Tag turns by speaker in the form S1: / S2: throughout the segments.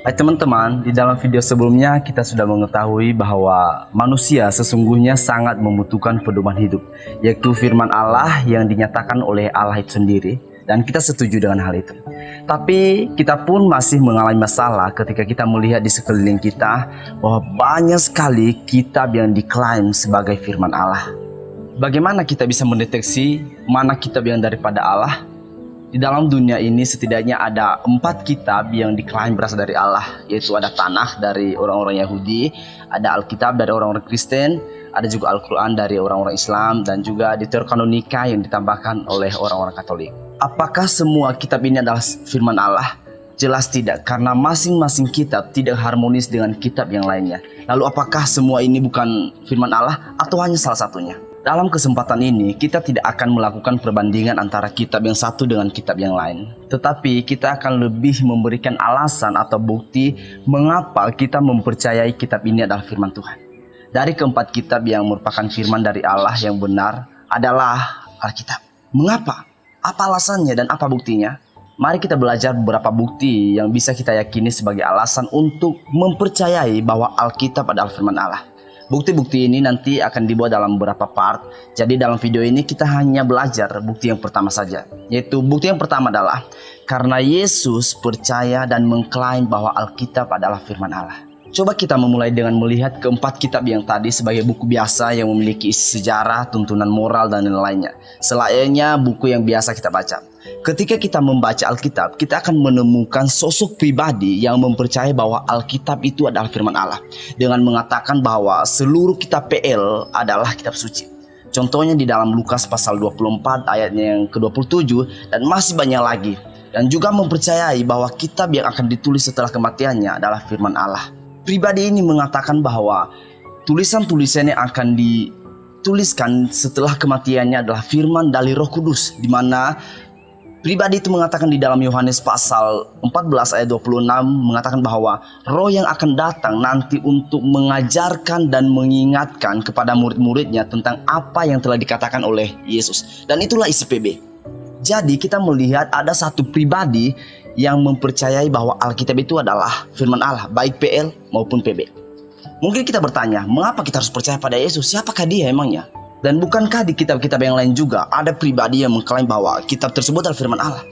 S1: Hai teman-teman, di dalam video sebelumnya kita sudah mengetahui bahwa manusia sesungguhnya sangat membutuhkan pedoman hidup, yaitu firman Allah yang dinyatakan oleh Allah itu sendiri, dan kita setuju dengan hal itu. Tapi kita pun masih mengalami masalah ketika kita melihat di sekeliling kita bahwa banyak sekali kitab yang diklaim sebagai firman Allah. Bagaimana kita bisa mendeteksi mana kitab yang daripada Allah? Di dalam dunia ini setidaknya ada 4 kitab yang diklaim berasal dari Allah, yaitu ada Tanakh dari orang-orang Yahudi, ada Alkitab dari orang-orang Kristen, ada juga Al-Quran dari orang-orang Islam, dan juga Deuterokanonika yang ditambahkan oleh orang-orang Katolik. Apakah semua kitab ini adalah firman Allah? Jelas tidak, karena masing-masing kitab tidak harmonis dengan kitab yang lainnya. Lalu apakah semua ini bukan firman Allah atau hanya salah satunya? Dalam kesempatan ini, kita tidak akan melakukan perbandingan antara kitab yang satu dengan kitab yang lain. Tetapi kita akan lebih memberikan alasan atau bukti mengapa kita mempercayai kitab ini adalah firman Tuhan. Dari keempat kitab yang merupakan firman dari Allah yang benar adalah Alkitab. Mengapa? Apa alasannya dan apa buktinya? Mari kita belajar beberapa bukti yang bisa kita yakini sebagai alasan untuk mempercayai bahwa Alkitab adalah firman Allah. Bukti-bukti ini nanti akan dibuat dalam beberapa part. Jadi dalam video ini kita hanya belajar bukti yang pertama saja. Yaitu bukti yang pertama adalah karena Yesus percaya dan mengklaim bahwa Alkitab adalah firman Allah. Coba kita memulai dengan melihat keempat kitab yang tadi sebagai buku biasa yang memiliki isi sejarah, tuntunan moral, dan lain-lainnya. Selainnya buku yang biasa kita baca. Ketika kita membaca Alkitab, kita akan menemukan sosok pribadi yang mempercayai bahwa Alkitab itu adalah firman Allah, dengan mengatakan bahwa seluruh kitab PL adalah kitab suci. Contohnya di dalam Lukas pasal 24 ayatnya yang ke-27 dan masih banyak lagi. Dan juga mempercayai bahwa kitab yang akan ditulis setelah kematiannya adalah firman Allah. Pribadi ini mengatakan bahwa tulisan-tulisan yang akan dituliskan setelah kematiannya adalah firman dari Roh Kudus, di mana pribadi itu mengatakan di dalam Yohanes pasal 14 ayat 26 mengatakan bahwa roh yang akan datang nanti untuk mengajarkan dan mengingatkan kepada murid-muridnya tentang apa yang telah dikatakan oleh Yesus. Dan itulah isi PB. Jadi kita melihat ada satu pribadi yang mempercayai bahwa Alkitab itu adalah firman Allah, baik PL maupun PB. Mungkin kita bertanya, mengapa kita harus percaya pada Yesus? Siapakah dia emangnya? Dan bukankah di kitab-kitab yang lain juga ada pribadi yang mengklaim bahwa kitab tersebut adalah firman Allah?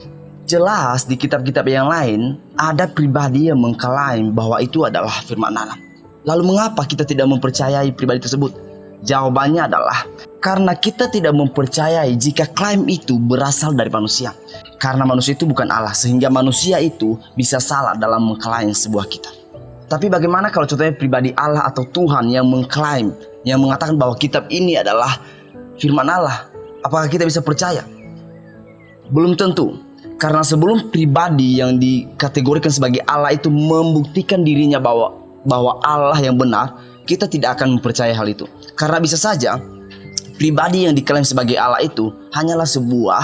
S1: Jelas di kitab-kitab yang lain ada pribadi yang mengklaim bahwa itu adalah firman Allah. Lalu mengapa kita tidak mempercayai pribadi tersebut? Jawabannya adalah karena kita tidak mempercayai jika klaim itu berasal dari manusia. Karena manusia itu bukan Allah, sehingga manusia itu bisa salah dalam mengklaim sebuah kitab. Tapi bagaimana kalau contohnya pribadi Allah atau Tuhan yang mengklaim, yang mengatakan bahwa kitab ini adalah firman Allah? Apakah kita bisa percaya? Belum tentu. Karena sebelum pribadi yang dikategorikan sebagai Allah itu membuktikan dirinya bahwa Allah yang benar, kita tidak akan mempercayai hal itu. Karena bisa saja pribadi yang diklaim sebagai Allah itu hanyalah sebuah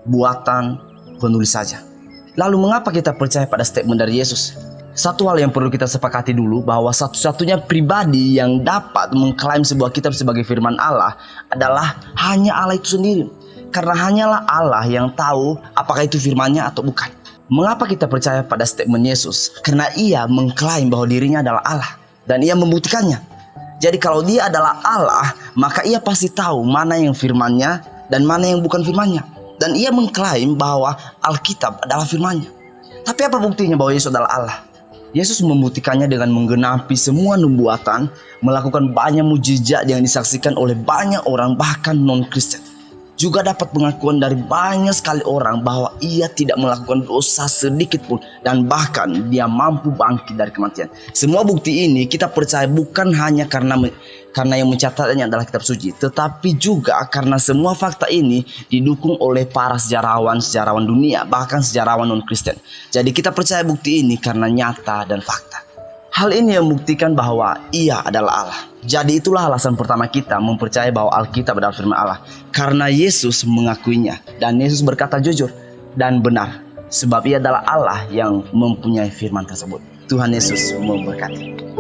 S1: buatan penulis saja. Lalu mengapa kita percaya pada statement dari Yesus? Satu hal yang perlu kita sepakati dulu, bahwa satu-satunya pribadi yang dapat mengklaim sebuah kitab sebagai firman Allah adalah hanya Allah itu sendiri. Karena hanyalah Allah yang tahu apakah itu firman-Nya atau bukan. Mengapa kita percaya pada statement Yesus? Karena ia mengklaim bahwa dirinya adalah Allah dan ia membuktikannya. Jadi kalau dia adalah Allah, maka ia pasti tahu mana yang firman-Nya dan mana yang bukan firman-Nya. Dan ia mengklaim bahwa Alkitab adalah firman-Nya. Tapi apa buktinya bahwa Yesus adalah Allah? Yesus membuktikannya dengan menggenapi semua nubuatan, melakukan banyak mujizat yang disaksikan oleh banyak orang, bahkan non-Kristen. Juga dapat pengakuan dari banyak sekali orang bahwa ia tidak melakukan dosa sedikit pun, dan bahkan dia mampu bangkit dari kematian. Semua bukti ini kita percaya bukan hanya karena yang mencatatnya adalah kitab suci, tetapi juga karena semua fakta ini didukung oleh para sejarawan dunia, bahkan sejarawan non-Kristen. Jadi kita percaya bukti ini karena nyata dan fakta. Hal ini yang membuktikan bahwa ia adalah Allah. Jadi itulah alasan pertama kita mempercayai bahwa Alkitab adalah firman Allah. Karena Yesus mengakuinya. Dan Yesus berkata jujur dan benar. Sebab ia adalah Allah yang mempunyai firman tersebut. Tuhan Yesus memberkati.